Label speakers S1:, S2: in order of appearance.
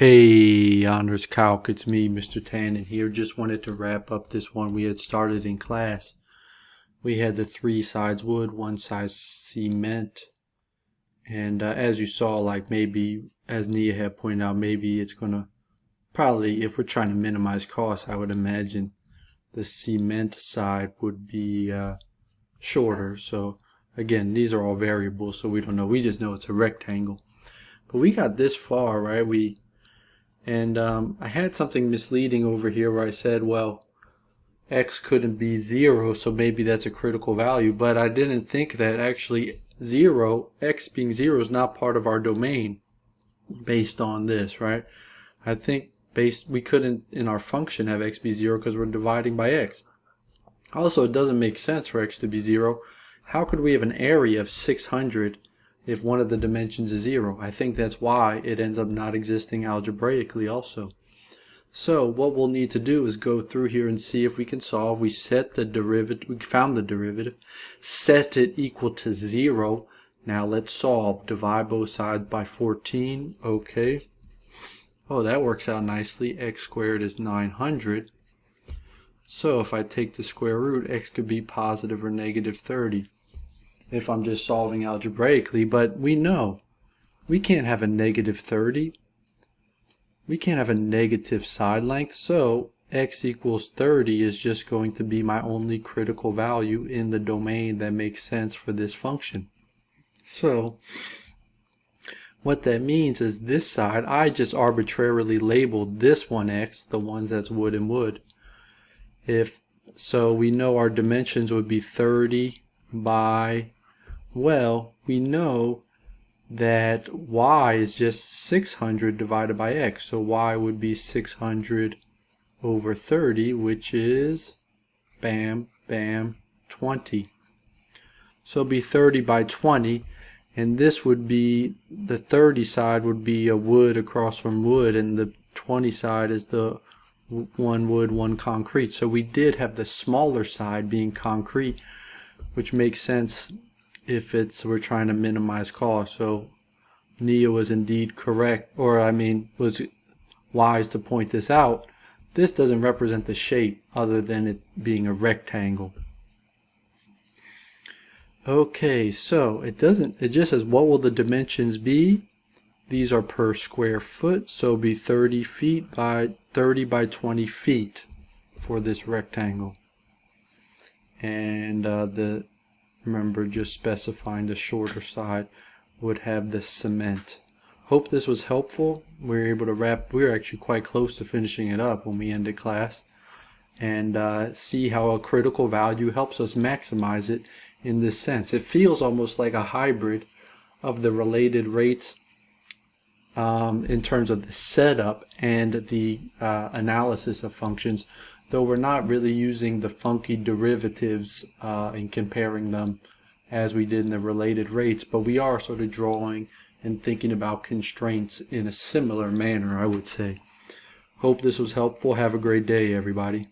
S1: Hey, Honors Calc, it's me, Mr. Tannen here. Just wanted to wrap up this one we had started in class. We had the 3 sides wood, 1 side cement, and as you saw, like maybe, as Nia had pointed out, maybe it's gonna, probably, if we're trying to minimize costs, I would imagine the cement side would be shorter. So again, these are all variables, so we don't know. We just know it's a rectangle. But we got this far, right? I had something misleading over here where I said, well, x couldn't be 0, so maybe that's a critical value, but I didn't think that actually 0, x being 0 is not part of our domain based on this, right? I think we couldn't in our function have x be 0 because we're dividing by x. Also, it doesn't make sense for x to be 0. How could we have an area of 600 if one of the dimensions is 0? I think that's why it ends up not existing algebraically also. So what we'll need to do is go through here and see if we can solve. We set the derivative, we found the derivative, set it equal to 0. Now let's solve. Divide both sides by 14. Okay. Oh, that works out nicely. X squared is 900. So if I take the square root, x could be positive or negative 30. If I'm just solving algebraically, but we know we can't have a negative 30. We can't have a negative side length, so x equals 30 is just going to be my only critical value in the domain that makes sense for this function. So what that means is this side, I just arbitrarily labeled this one x, the ones that's wood and wood. So we know our dimensions would be 30 by, well, we know that y is just 600 divided by x. So y would be 600 over 30, which is, bam, bam, 20. So it'd be 30 by 20, and this would be, the 30 side would be a wood across from wood, and the 20 side is the one wood, one concrete. So we did have the smaller side being concrete, which makes sense if we're trying to minimize cost. So Nia was indeed correct, or I mean was wise to point this out. This doesn't represent the shape other than it being a rectangle. Okay, so it just says what will the dimensions be? These are per square foot, so it'll be 30 feet by 30 by 20 feet for this rectangle. And remember, just specifying the shorter side would have the cement. Hope this was helpful. We were able to we were actually quite close to finishing it up when we ended class. And see how a critical value helps us maximize it in this sense. It feels almost like a hybrid of the related rates in terms of the setup and the analysis of functions, though we're not really using the funky derivatives and comparing them as we did in the related rates, but we are sort of drawing and thinking about constraints in a similar manner, I would say. Hope this was helpful. Have a great day, everybody.